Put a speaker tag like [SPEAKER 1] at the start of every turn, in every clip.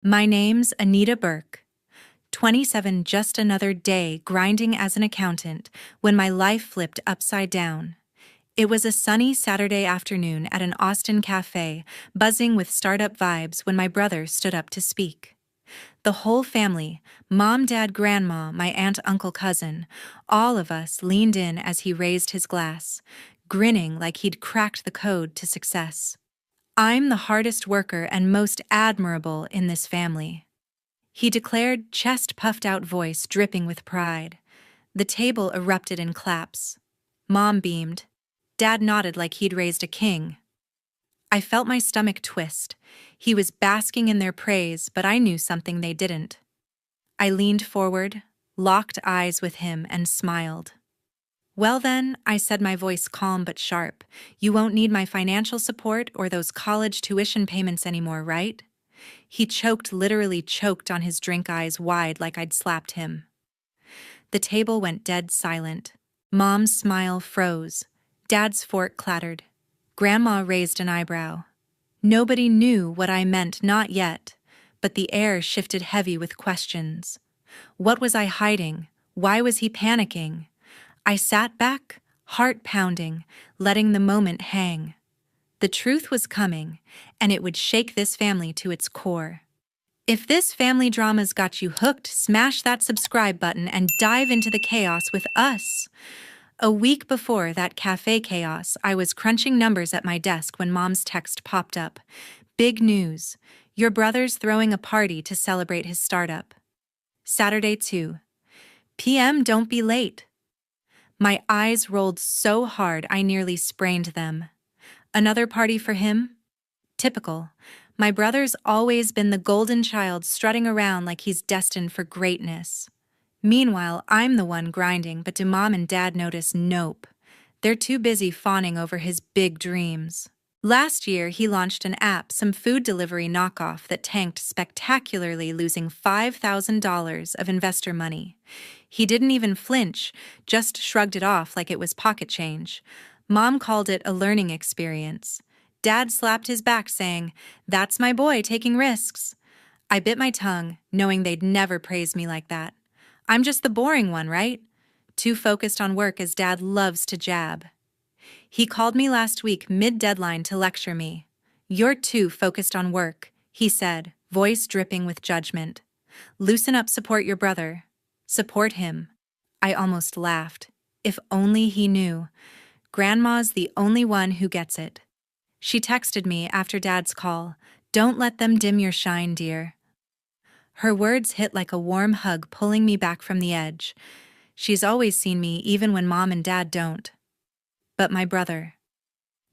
[SPEAKER 1] My name's Anita Burke. 27, just another day grinding as an accountant when my life flipped upside down. It was a sunny Saturday afternoon at an Austin cafe, buzzing with startup vibes when my brother stood up to speak. The whole family, mom, dad, grandma, my aunt, uncle, cousin, all of us leaned in as he raised his glass, grinning like he'd cracked the code to success. I'm the hardest worker and most admirable in this family, he declared, chest puffed out, voice dripping with pride. The table erupted in claps. Mom beamed. Dad nodded like he'd raised a king. I felt my stomach twist. He was basking in their praise, but I knew something they didn't. I leaned forward, locked eyes with him, and smiled. Well then, I said, my voice calm but sharp, you won't need my financial support or those college tuition payments anymore, right? He choked, literally choked on his drink, eyes wide like I'd slapped him. The table went dead silent. Mom's smile froze. Dad's fork clattered. Grandma raised an eyebrow. Nobody knew what I meant, not yet, but the air shifted heavy with questions. What was I hiding? Why was he panicking? I sat back, heart pounding, letting the moment hang. The truth was coming, and it would shake this family to its core. If this family drama's got you hooked, smash that subscribe button and dive into the chaos with us. A week before that cafe chaos, I was crunching numbers at my desk when Mom's text popped up. Big news. Your brother's throwing a party to celebrate his startup. Saturday 2 p.m. Don't be late. My eyes rolled so hard I nearly sprained them. Another party for him? Typical. My brother's always been the golden child, strutting around like he's destined for greatness. Meanwhile, I'm the one grinding, but do Mom and Dad notice? Nope. They're too busy fawning over his big dreams. Last year, he launched an app, some food delivery knockoff, that tanked spectacularly, losing $5,000 of investor money. He didn't even flinch, just shrugged it off like it was pocket change. Mom called it a learning experience. Dad slapped his back, saying, "That's my boy taking risks." I bit my tongue, knowing they'd never praise me like that. I'm just the boring one, right? Too focused on work, as Dad loves to jab. He called me last week mid-deadline to lecture me. You're too focused on work, he said, voice dripping with judgment. Loosen up, support your brother. Support him. I almost laughed. If only he knew. Grandma's the only one who gets it. She texted me after Dad's call. Don't let them dim your shine, dear. Her words hit like a warm hug, pulling me back from the edge. She's always seen me, even when Mom and Dad don't. But my brother.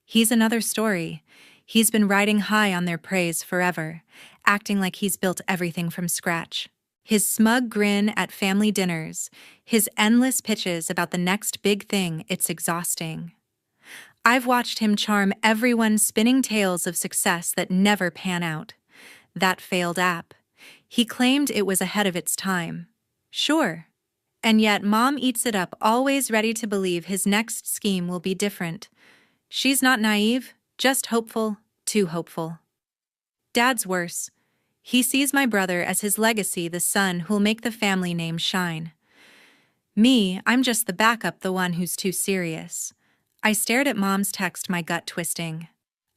[SPEAKER 1] He's another story. He's been riding high on their praise forever, acting like he's built everything from scratch. His smug grin at family dinners, his endless pitches about the next big thing, it's exhausting. I've watched him charm everyone, spinning tales of success that never pan out. That failed app. He claimed it was ahead of its time. Sure. And yet Mom eats it up, always ready to believe his next scheme will be different. She's not naive, just hopeful, too hopeful. Dad's worse. He sees my brother as his legacy, the son who'll make the family name shine. Me, I'm just the backup, the one who's too serious. I stared at Mom's text, my gut twisting.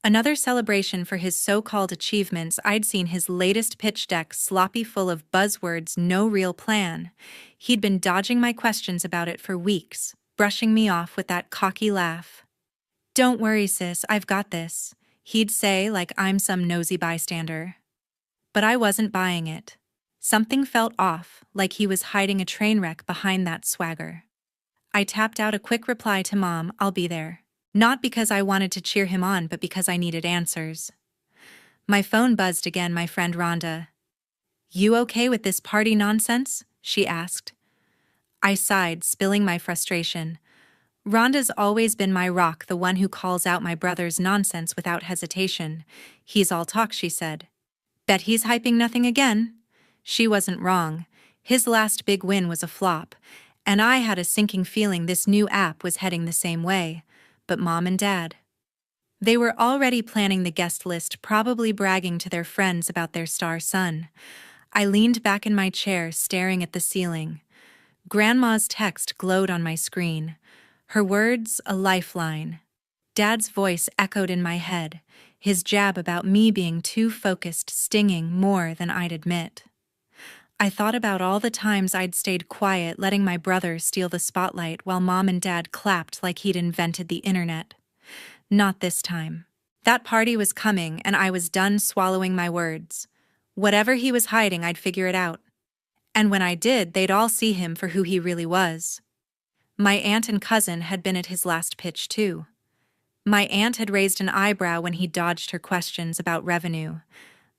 [SPEAKER 1] Another celebration for his so-called achievements. I'd seen his latest pitch deck, sloppy, full of buzzwords, no real plan. He'd been dodging my questions about it for weeks, brushing me off with that cocky laugh. Don't worry, sis, I've got this, he'd say like I'm some nosy bystander. But I wasn't buying it. Something felt off, like he was hiding a train wreck behind that swagger. I tapped out a quick reply to Mom, I'll be there. Not because I wanted to cheer him on, but because I needed answers. My phone buzzed again, my friend Rhonda. You okay with this party nonsense? She asked. I sighed, spilling my frustration. Rhonda's always been my rock, the one who calls out my brother's nonsense without hesitation. He's all talk, she said. Bet he's hyping nothing again. She wasn't wrong. His last big win was a flop, and I had a sinking feeling this new app was heading the same way. But Mom and Dad. They were already planning the guest list, probably bragging to their friends about their star son. I leaned back in my chair, staring at the ceiling. Grandma's text glowed on my screen. Her words, a lifeline. Dad's voice echoed in my head, his jab about me being too focused stinging more than I'd admit. I thought about all the times I'd stayed quiet, letting my brother steal the spotlight while Mom and Dad clapped like he'd invented the internet. Not this time. That party was coming, and I was done swallowing my words. Whatever he was hiding, I'd figure it out. And when I did, they'd all see him for who he really was. My aunt and cousin had been at his last pitch, too. My aunt had raised an eyebrow when he dodged her questions about revenue.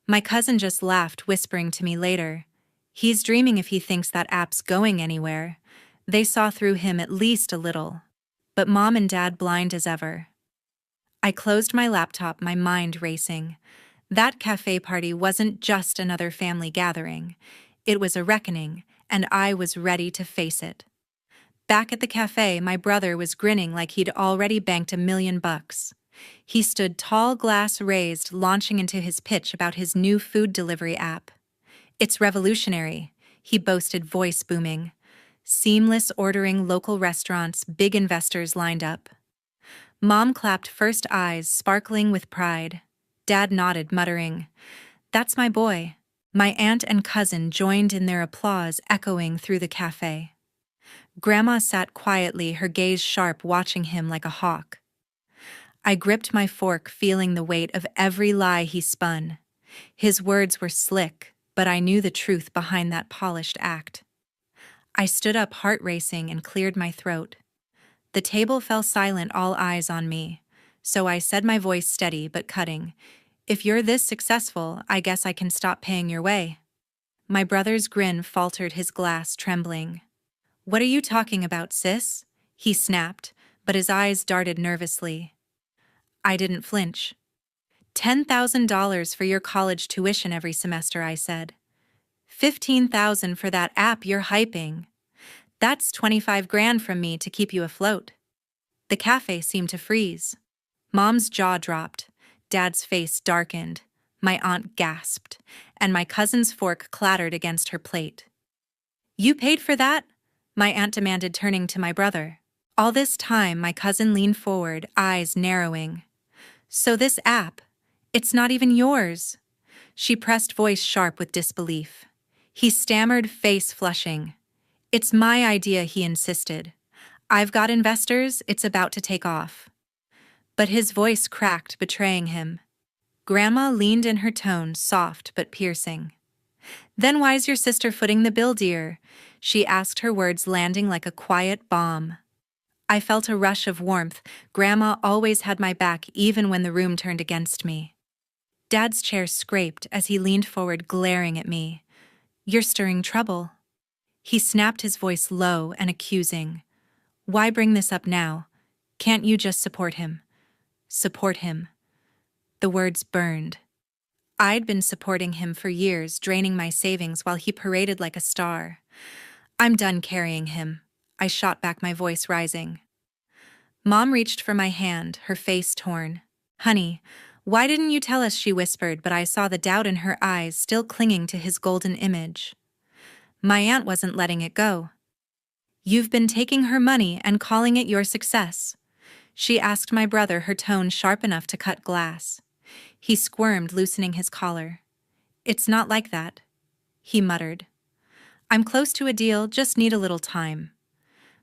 [SPEAKER 1] My cousin just laughed, whispering to me later, "He's dreaming if he thinks that app's going anywhere." They saw through him at least a little. But Mom and Dad blind as ever. I closed my laptop, my mind racing. That cafe party wasn't just another family gathering. It was a reckoning, and I was ready to face it. Back at the cafe, my brother was grinning like he'd already banked $1 million. He stood tall, glass raised, launching into his pitch about his new food delivery app. "It's revolutionary," he boasted, voice booming. "Seamless ordering, local restaurants, big investors lined up." Mom clapped first, eyes sparkling with pride. Dad nodded, muttering, "That's my boy." My aunt and cousin joined in their applause, echoing through the cafe. Grandma sat quietly, her gaze sharp, watching him like a hawk. I gripped my fork, feeling the weight of every lie he spun. His words were slick, but I knew the truth behind that polished act. I stood up, heart racing, and cleared my throat. The table fell silent, all eyes on me. So I said, my voice steady but cutting, "If you're this successful, I guess I can stop paying your way." My brother's grin faltered, his glass trembling. "What are you talking about, sis?" he snapped, but his eyes darted nervously. I didn't flinch. $10,000 for your college tuition every semester, I said. $15,000 for that app you're hyping. That's 25 grand from me to keep you afloat. The cafe seemed to freeze. Mom's jaw dropped. Dad's face darkened. My aunt gasped, and my cousin's fork clattered against her plate. "You paid for that?" my aunt demanded, turning to my brother. All this time, my cousin leaned forward, eyes narrowing. "So this app, it's not even yours?" She pressed, voice sharp with disbelief. He stammered, face flushing. "It's my idea," he insisted. "I've got investors, it's about to take off." But his voice cracked, betraying him. Grandma leaned in, her tone soft but piercing. "Then why's your sister footing the bill, dear?" she asked, her words landing like a quiet bomb. I felt a rush of warmth. Grandma always had my back, even when the room turned against me. Dad's chair scraped as he leaned forward, glaring at me. "You're stirring trouble." He snapped, his voice low and accusing. "Why bring this up now? Can't you just support him?" Support him. The words burned. I'd been supporting him for years, draining my savings while he paraded like a star. "I'm done carrying him," I shot back, my voice rising. Mom reached for my hand, her face torn. "Honey, why didn't you tell us?" she whispered, but I saw the doubt in her eyes, still clinging to his golden image. My aunt wasn't letting it go. "You've been taking her money and calling it your success?" she asked my brother, her tone sharp enough to cut glass. He squirmed, loosening his collar. "It's not like that," he muttered. "I'm close to a deal, just need a little time."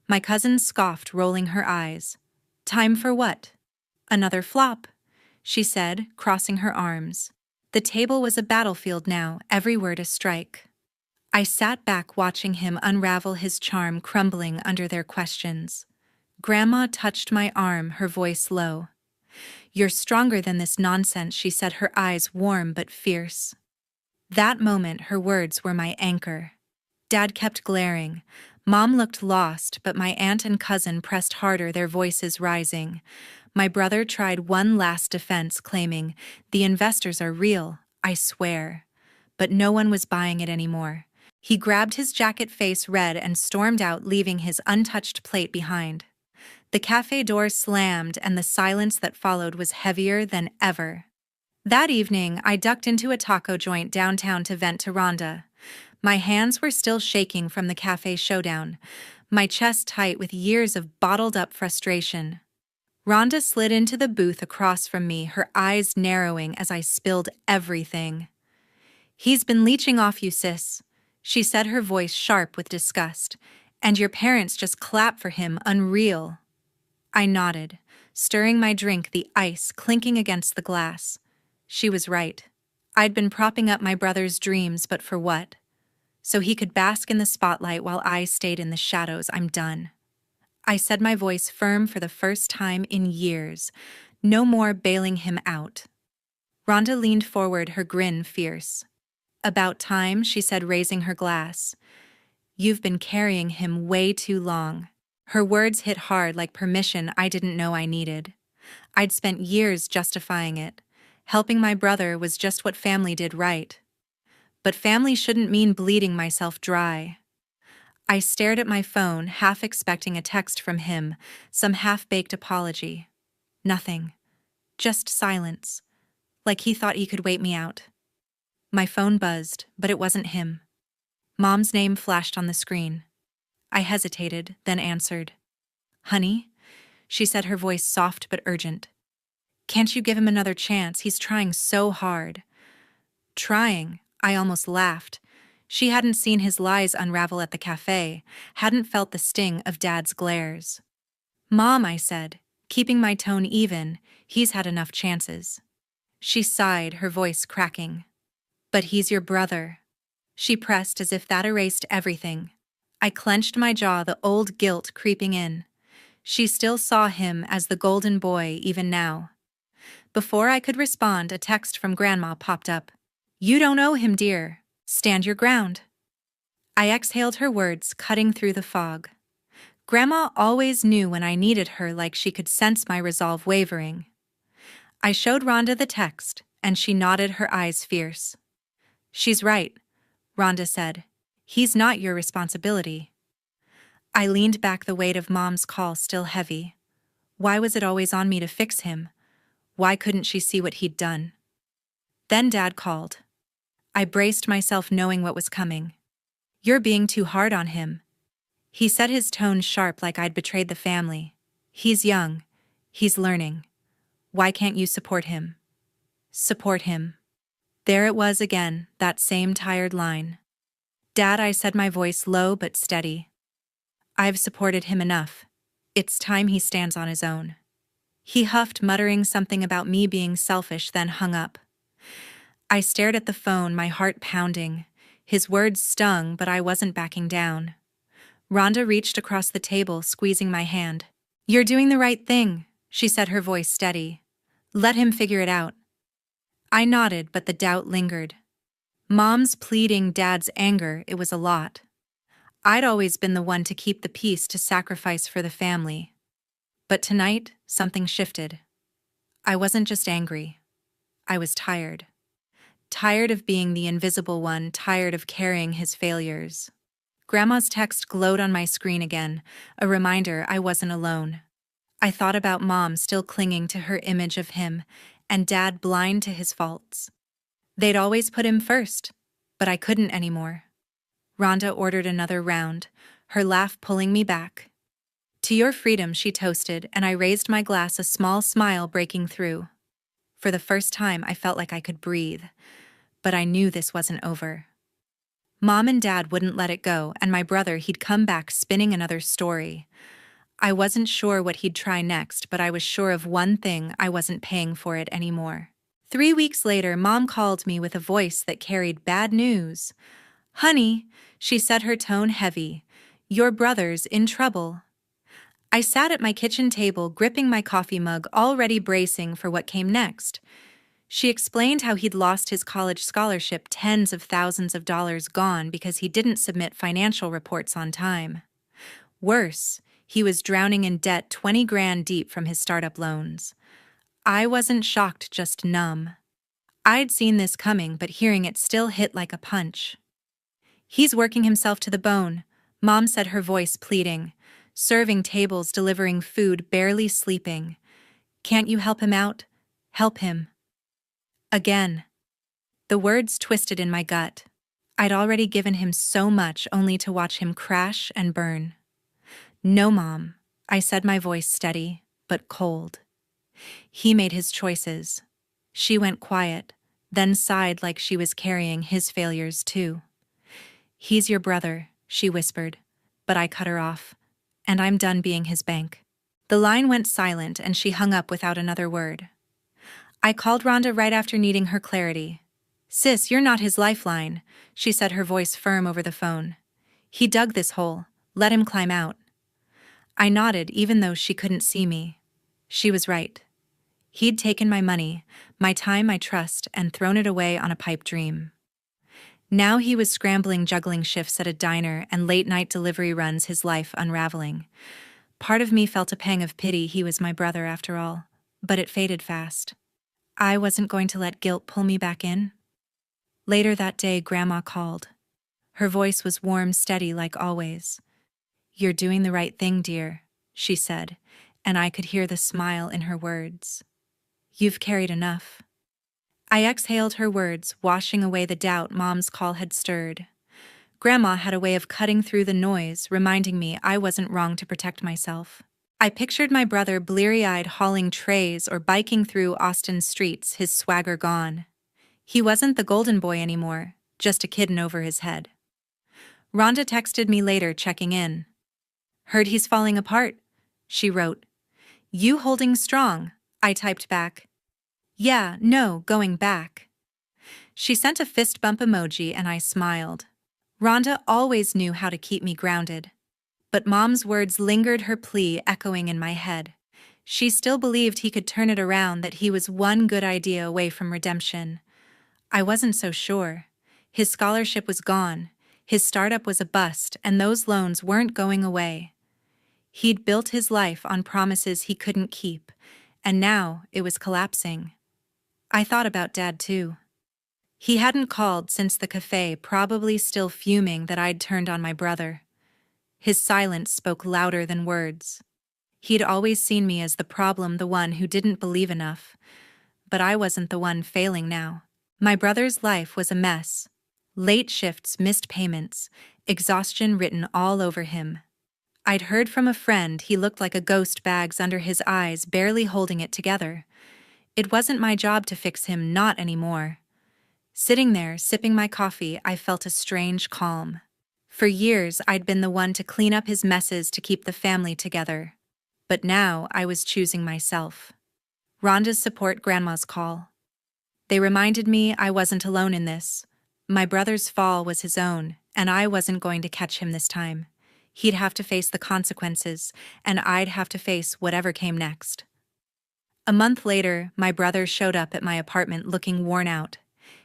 [SPEAKER 1] My cousin scoffed, rolling her eyes. "Time for what?" "Another flop," she said, crossing her arms. The table was a battlefield now, every word a strike. I sat back, watching him unravel, his charm crumbling under their questions. Grandma touched my arm, her voice low. "You're stronger than this nonsense," she said, her eyes warm but fierce. That moment, her words were my anchor. Dad kept glaring. Mom looked lost, but my aunt and cousin pressed harder, their voices rising. My brother tried one last defense, claiming, "The investors are real, I swear." But no one was buying it anymore. He grabbed his jacket, face red, and stormed out, leaving his untouched plate behind. The cafe door slammed, and the silence that followed was heavier than ever. That evening, I ducked into a taco joint downtown to vent to Rhonda. My hands were still shaking from the cafe showdown, my chest tight with years of bottled-up frustration. Rhonda slid into the booth across from me, her eyes narrowing as I spilled everything. "He's been leeching off you, sis," she said, her voice sharp with disgust. "And your parents just clap for him, unreal." I nodded, stirring my drink, the ice clinking against the glass. She was right. I'd been propping up my brother's dreams, but for what? So he could bask in the spotlight while I stayed in the shadows. I'm done. I said, my voice firm for the first time in years. No more bailing him out. Rhonda leaned forward, her grin fierce. "About time," she said, raising her glass. "You've been carrying him way too long." Her words hit hard, like permission I didn't know I needed. I'd spent years justifying it. Helping my brother was just what family did right. But family shouldn't mean bleeding myself dry. I stared at my phone, half expecting a text from him, some half-baked apology. Nothing. Just silence. Like he thought he could wait me out. My phone buzzed, but it wasn't him. Mom's name flashed on the screen. I hesitated, then answered. "Honey?" she said, her voice soft but urgent. "Can't you give him another chance? He's trying so hard." Trying? I almost laughed. She hadn't seen his lies unravel at the cafe, hadn't felt the sting of Dad's glares. "Mom," I said, keeping my tone even, "he's had enough chances." She sighed, her voice cracking. "But he's your brother." She pressed as if that erased everything. I clenched my jaw, the old guilt creeping in. She still saw him as the golden boy even now. Before I could respond, a text from Grandma popped up. "You don't owe him, dear. Stand your ground." I exhaled her words, cutting through the fog. Grandma always knew when I needed her, like she could sense my resolve wavering. I showed Rhonda the text, and she nodded, her eyes fierce. "She's right," Rhonda said. "He's not your responsibility." I leaned back, the weight of Mom's call still heavy. Why was it always on me to fix him? Why couldn't she see what he'd done? Then Dad called. I braced myself, knowing what was coming. "You're being too hard on him." He said, his tone sharp, like I'd betrayed the family. "He's young. He's learning. Why can't you support him?" Support him. There it was again, that same tired line. "Dad," I said, my voice low but steady. "I've supported him enough. It's time he stands on his own." He huffed, muttering something about me being selfish, then hung up. I stared at the phone, my heart pounding. His words stung, but I wasn't backing down. Rhonda reached across the table, squeezing my hand. "You're doing the right thing," she said, her voice steady. "Let him figure it out." I nodded, but the doubt lingered. Mom's pleading, Dad's anger, it was a lot. I'd always been the one to keep the peace, to sacrifice for the family. But tonight, something shifted. I wasn't just angry. I was tired. Tired of being the invisible one, tired of carrying his failures. Grandma's text glowed on my screen again, a reminder I wasn't alone. I thought about Mom still clinging to her image of him, and Dad blind to his faults. They'd always put him first, but I couldn't anymore. Rhonda ordered another round, her laugh pulling me back. "To your freedom," she toasted, and I raised my glass, a small smile breaking through. For the first time, I felt like I could breathe, but I knew this wasn't over. Mom and Dad wouldn't let it go, and my brother, he'd come back spinning another story. I wasn't sure what he'd try next, but I was sure of one thing: I wasn't paying for it anymore. 3 weeks later, Mom called me with a voice that carried bad news. "Honey," she said, her tone heavy, "your brother's in trouble." I sat at my kitchen table, gripping my coffee mug, already bracing for what came next. She explained how he'd lost his college scholarship, tens of thousands of dollars gone because he didn't submit financial reports on time. Worse, he was drowning in debt, 20 grand deep from his startup loans. I wasn't shocked, just numb. I'd seen this coming, but hearing it still hit like a punch. "He's working himself to the bone," Mom said, her voice pleading. serving tables, delivering food, barely sleeping. Can't you help him out? Help him. Again. The words twisted in my gut. I'd already given him so much only to watch him crash and burn. No, Mom, I said, my voice steady, but cold. He made his choices. She went quiet, then sighed like she was carrying his failures too. He's your brother, she whispered, but I cut her off. And I'm done being his bank. The line went silent and she hung up without another word. I called Rhonda right after, needing her clarity. Sis, you're not his lifeline, she said, her voice firm over the phone. He dug this hole. Let him climb out. I nodded even though she couldn't see me. She was right. He'd taken my money, my time, my trust, and thrown it away on a pipe dream. Now he was scrambling, juggling shifts at a diner and late-night delivery runs, his life unraveling. Part of me felt a pang of pity. He was my brother after all, but it faded fast. I wasn't going to let guilt pull me back in. Later that day, Grandma called. Her voice was warm, steady like always. You're doing the right thing, dear, she said, and I could hear the smile in her words. You've carried enough. I exhaled her words, washing away the doubt Mom's call had stirred. Grandma had a way of cutting through the noise, reminding me I wasn't wrong to protect myself. I pictured my brother bleary-eyed hauling trays or biking through Austin's streets, his swagger gone. He wasn't the golden boy anymore, just a kid in over his head. Rhonda texted me later, checking in. Heard he's falling apart, she wrote. You holding strong, I typed back. Yeah, no, going back. She sent a fist bump emoji and I smiled. Rhonda always knew how to keep me grounded. But Mom's words lingered, her plea echoing in my head. She still believed he could turn it around, that he was one good idea away from redemption. I wasn't so sure. His scholarship was gone, his startup was a bust, and those loans weren't going away. He'd built his life on promises he couldn't keep, and now it was collapsing. I thought about Dad too. He hadn't called since the cafe, probably still fuming that I'd turned on my brother. His silence spoke louder than words. He'd always seen me as the problem, the one who didn't believe enough. But I wasn't the one failing now. My brother's life was a mess. Late shifts, missed payments, exhaustion written all over him. I'd heard from a friend he looked like a ghost, bags under his eyes, barely holding it together. It wasn't my job to fix him, not anymore. Sitting there, sipping my coffee, I felt a strange calm. For years, I'd been the one to clean up his messes, to keep the family together. But now, I was choosing myself. Rhonda's support, Grandma's call. They reminded me I wasn't alone in this. My brother's fall was his own, and I wasn't going to catch him this time. He'd have to face the consequences, and I'd have to face whatever came next. A month later, my brother showed up at my apartment looking worn out.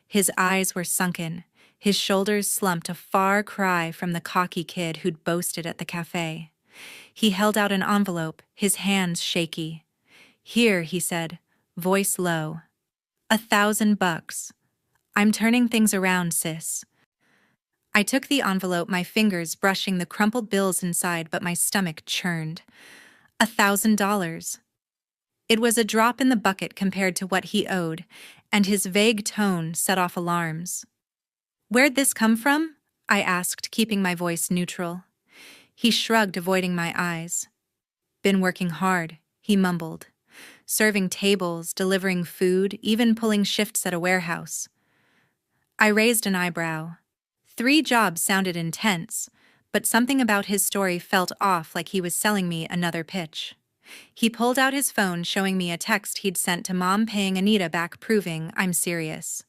[SPEAKER 1] His eyes were sunken, his shoulders slumped, a far cry from the cocky kid who'd boasted at the cafe. He held out an envelope, his hands shaky. Here, he said, voice low. $1,000. I'm turning things around, sis. I took the envelope, my fingers brushing the crumpled bills inside, but my stomach churned. $1,000. It was a drop in the bucket compared to what he owed, and his vague tone set off alarms. Where'd this come from? I asked, keeping my voice neutral. He shrugged, avoiding my eyes. Been working hard, he mumbled. Serving tables, delivering food, even pulling shifts at a warehouse. I raised an eyebrow. 3 jobs sounded intense, but something about his story felt off, like he was selling me another pitch. He pulled out his phone, showing me a text he'd sent to Mom, paying Anita back, proving I'm serious.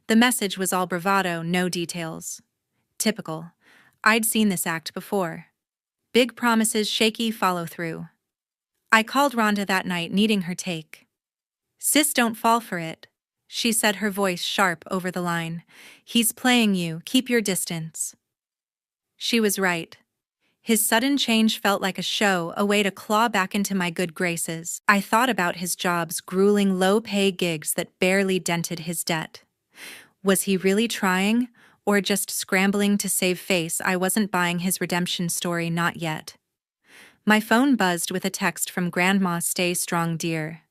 [SPEAKER 1] The message was all bravado, no details. Typical. I'd seen this act before. Big promises, shaky follow-through. I called Rhonda that night, needing her take. Sis, don't fall for it, she said, her voice sharp over the line. He's playing you, keep your distance. She was right. His sudden change felt like a show, a way to claw back into my good graces. I thought about his jobs, grueling low-pay gigs that barely dented his debt. Was he really trying, or just scrambling to save face? I wasn't buying his redemption story, not yet. My phone buzzed with a text from Grandma. Stay strong, dear.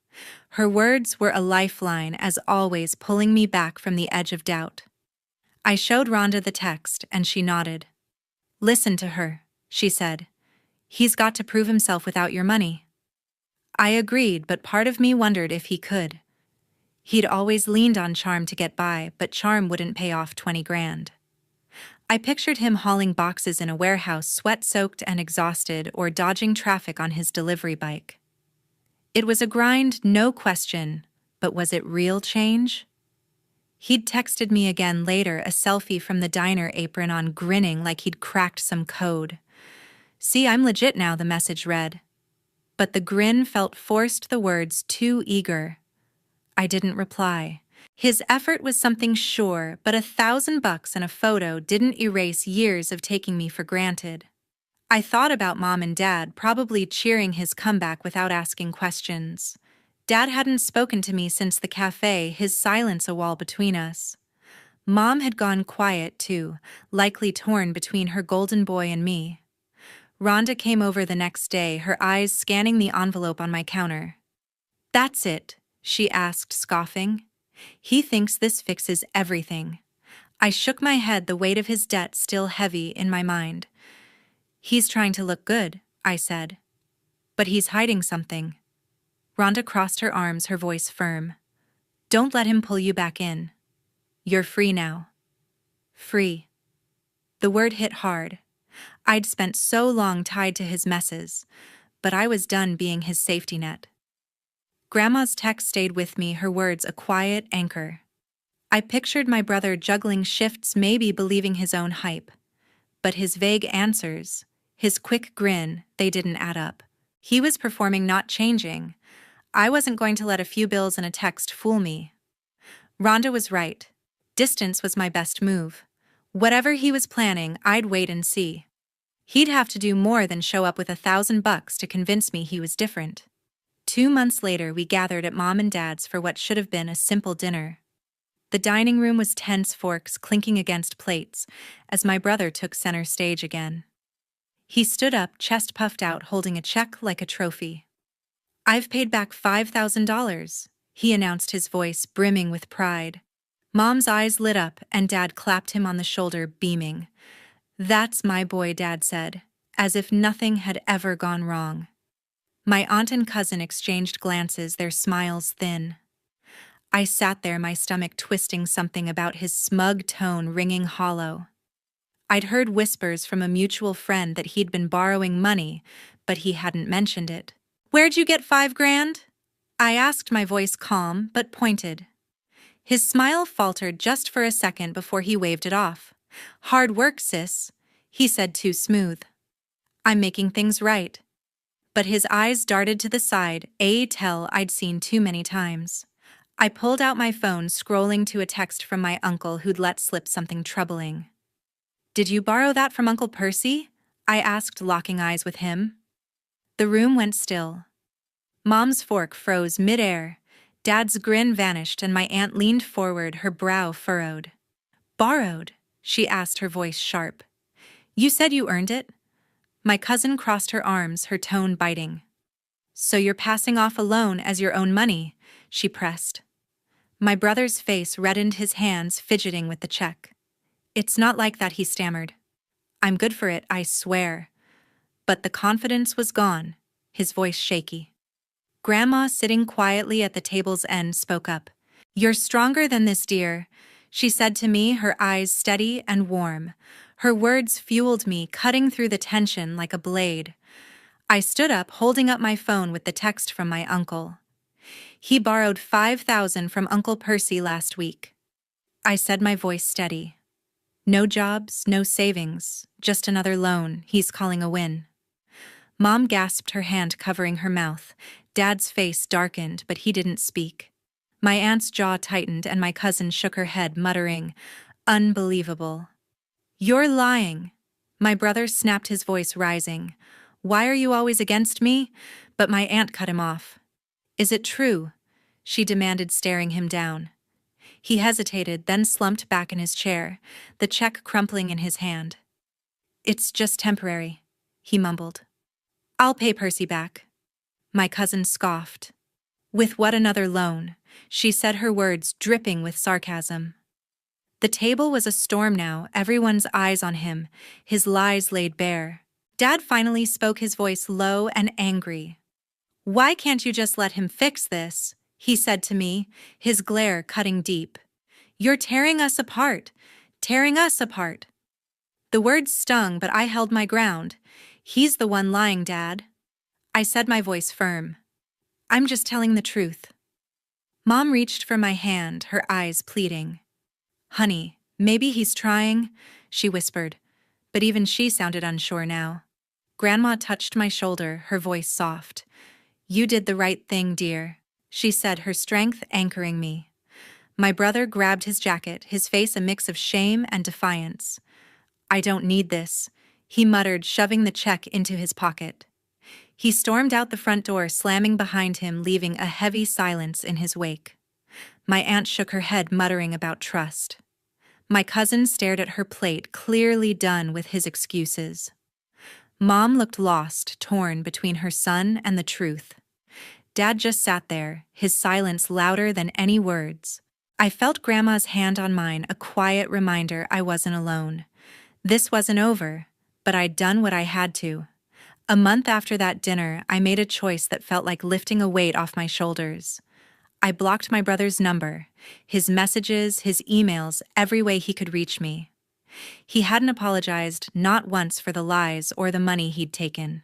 [SPEAKER 1] Her words were a lifeline, as always, pulling me back from the edge of doubt. I showed Rhonda the text, and she nodded. Listen to her, she said. He's got to prove himself without your money. I agreed, but part of me wondered if he could. He'd always leaned on charm to get by, but charm wouldn't pay off 20 grand. I pictured him hauling boxes in a warehouse, sweat-soaked and exhausted, or dodging traffic on his delivery bike. It was a grind, no question, but was it real change? He'd texted me again later, a selfie from the diner, apron on, grinning like he'd cracked some code. See, I'm legit now, the message read. But the grin felt forced, the words too eager. I didn't reply. His effort was something sure, but $1,000 and a photo didn't erase years of taking me for granted. I thought about Mom and Dad, probably cheering his comeback without asking questions. Dad hadn't spoken to me since the cafe, his silence a wall between us. Mom had gone quiet too, likely torn between her golden boy and me. Rhonda came over the next day, her eyes scanning the envelope on my counter. That's it, she asked, scoffing. He thinks this fixes everything. I shook my head, the weight of his debt still heavy in my mind. He's trying to look good, I said. But he's hiding something. Rhonda crossed her arms, her voice firm. Don't let him pull you back in. You're free now. Free. The word hit hard. I'd spent so long tied to his messes, but I was done being his safety net. Grandma's text stayed with me, her words a quiet anchor. I pictured my brother juggling shifts, maybe believing his own hype. But his vague answers, his quick grin, they didn't add up. He was performing, not changing. I wasn't going to let a few bills and a text fool me. Rhonda was right. Distance was my best move. Whatever he was planning, I'd wait and see. He'd have to do more than show up with $1,000 to convince me he was different. 2 months later, we gathered at Mom and Dad's for what should have been a simple dinner. The dining room was tense, forks clinking against plates, as my brother took center stage again. He stood up, chest puffed out, holding a check like a trophy. I've paid back $5,000, he announced, his voice brimming with pride. Mom's eyes lit up, and Dad clapped him on the shoulder, beaming. That's my boy, Dad said, as if nothing had ever gone wrong. My aunt and cousin exchanged glances, their smiles thin. I sat there, my stomach twisting, something about his smug tone ringing hollow. I'd heard whispers from a mutual friend that he'd been borrowing money, but he hadn't mentioned it. Where'd you get 5 grand? I asked, my voice calm but pointed. His smile faltered just for a second before he waved it off. Hard work, sis, he said, too smooth. I'm making things right. But his eyes darted to the side, a tell I'd seen too many times. I pulled out my phone, scrolling to a text from my uncle who'd let slip something troubling. Did you borrow that from Uncle Percy? I asked, locking eyes with him. The room went still. Mom's fork froze midair. Dad's grin vanished, and my aunt leaned forward, her brow furrowed. Borrowed? She asked, her voice sharp. You said you earned it? My cousin crossed her arms, her tone biting. So you're passing off a loan as your own money, she pressed. My brother's face reddened, his hands fidgeting with the check. It's not like that, he stammered. I'm good for it, I swear. But the confidence was gone, his voice shaky. Grandma, sitting quietly at the table's end, spoke up. You're stronger than this, dear, she said to me, her eyes steady and warm. Her words fueled me, cutting through the tension like a blade. I stood up, holding up my phone with the text from my uncle. He borrowed $5,000 from Uncle Percy last week. I said, my voice steady. No jobs, no savings, just another loan he's calling a win. Mom gasped, her hand covering her mouth. Dad's face darkened, but he didn't speak. My aunt's jaw tightened, and my cousin shook her head, muttering, Unbelievable. You're lying. My brother snapped, his voice rising. Why are you always against me? But my aunt cut him off. Is it true? She demanded, staring him down. He hesitated, then slumped back in his chair, the check crumpling in his hand. It's just temporary, he mumbled. I'll pay Percy back. My cousin scoffed. With what, another loan? She said, her words dripping with sarcasm. The table was a storm now, everyone's eyes on him, his lies laid bare. Dad finally spoke, his voice low and angry. Why can't you just let him fix this? He said to me, his glare cutting deep. You're tearing us apart. Tearing us apart. The words stung, but I held my ground. He's the one lying, Dad. I said, my voice firm. I'm just telling the truth. Mom reached for my hand, her eyes pleading. Honey, maybe he's trying, she whispered, but even she sounded unsure now. Grandma touched my shoulder, her voice soft. You did the right thing, dear, she said, her strength anchoring me. My brother grabbed his jacket, his face a mix of shame and defiance. I don't need this, he muttered, shoving the check into his pocket. He stormed out the front door, slamming behind him, leaving a heavy silence in his wake. My aunt shook her head, muttering about trust. My cousin stared at her plate, clearly done with his excuses. Mom looked lost, torn between her son and the truth. Dad just sat there, his silence louder than any words. I felt Grandma's hand on mine, a quiet reminder I wasn't alone. This wasn't over, but I'd done what I had to. A month after that dinner, I made a choice that felt like lifting a weight off my shoulders. I blocked my brother's number, his messages, his emails, every way he could reach me. He hadn't apologized, not once, for the lies or the money he'd taken.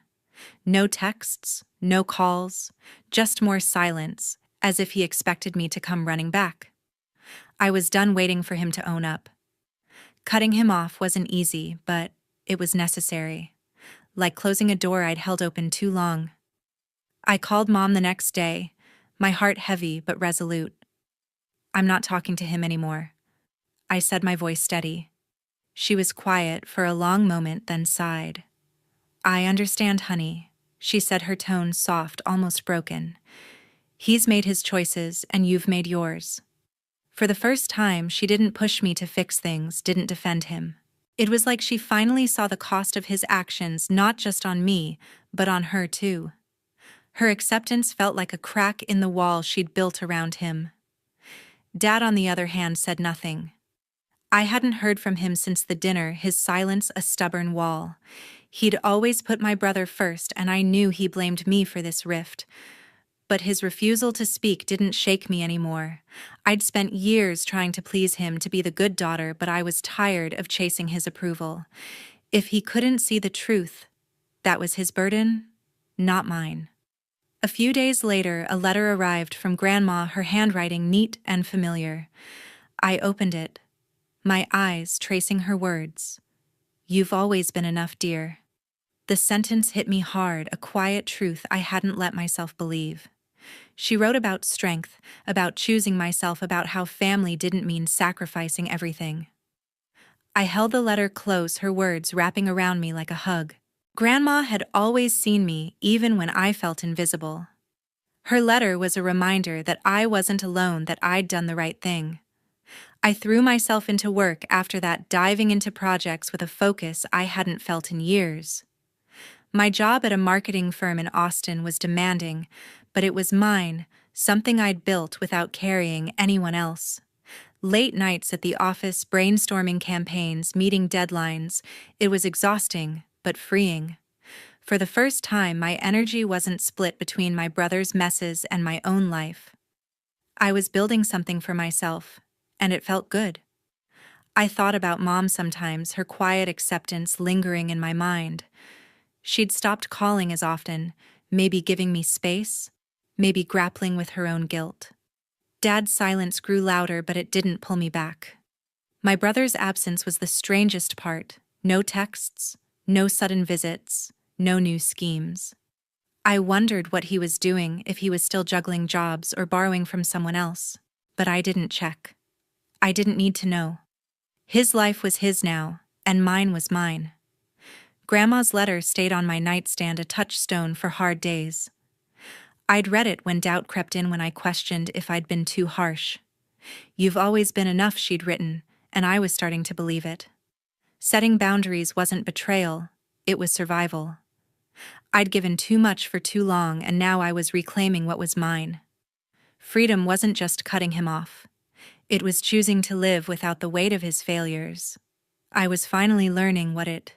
[SPEAKER 1] No texts, no calls, just more silence, as if he expected me to come running back. I was done waiting for him to own up. Cutting him off wasn't easy, but it was necessary. Like closing a door I'd held open too long. I called Mom the next day, my heart heavy but resolute. I'm not talking to him anymore. I said, my voice steady. She was quiet for a long moment, then sighed. I understand, honey, she said, her tone soft, almost broken. He's made his choices, and you've made yours. For the first time, she didn't push me to fix things, didn't defend him. It was like she finally saw the cost of his actions, not just on me, but on her too. Her acceptance felt like a crack in the wall she'd built around him. Dad, on the other hand, said nothing. I hadn't heard from him since the dinner, his silence a stubborn wall. He'd always put my brother first, and I knew he blamed me for this rift. But his refusal to speak didn't shake me anymore. I'd spent years trying to please him, to be the good daughter, but I was tired of chasing his approval. If he couldn't see the truth, that was his burden, not mine. A few days later, a letter arrived from Grandma, her handwriting neat and familiar. I opened it, my eyes tracing her words. You've always been enough, dear. The sentence hit me hard, a quiet truth I hadn't let myself believe. She wrote about strength, about choosing myself, about how family didn't mean sacrificing everything. I held the letter close, her words wrapping around me like a hug. Grandma had always seen me, even when I felt invisible. Her letter was a reminder that I wasn't alone, that I'd done the right thing. I threw myself into work after that, diving into projects with a focus I hadn't felt in years. My job at a marketing firm in Austin was demanding, but it was mine, something I'd built without carrying anyone else. Late nights at the office, brainstorming campaigns, meeting deadlines. It was exhausting, but freeing. For the first time, my energy wasn't split between my brother's messes and my own life. I was building something for myself, and it felt good. I thought about Mom sometimes, her quiet acceptance lingering in my mind. She'd stopped calling as often, maybe giving me space, maybe grappling with her own guilt. Dad's silence grew louder, but it didn't pull me back. My brother's absence was the strangest part. No texts, no sudden visits, no new schemes. I wondered what he was doing, if he was still juggling jobs or borrowing from someone else. But I didn't check. I didn't need to know. His life was his now, and mine was mine. Grandma's letter stayed on my nightstand, a touchstone for hard days. I'd read it when doubt crept in, when I questioned if I'd been too harsh. You've always been enough, she'd written, and I was starting to believe it. Setting boundaries wasn't betrayal, it was survival. I'd given too much for too long, and now I was reclaiming what was mine. Freedom wasn't just cutting him off. It was choosing to live without the weight of his failures. I was finally learning what it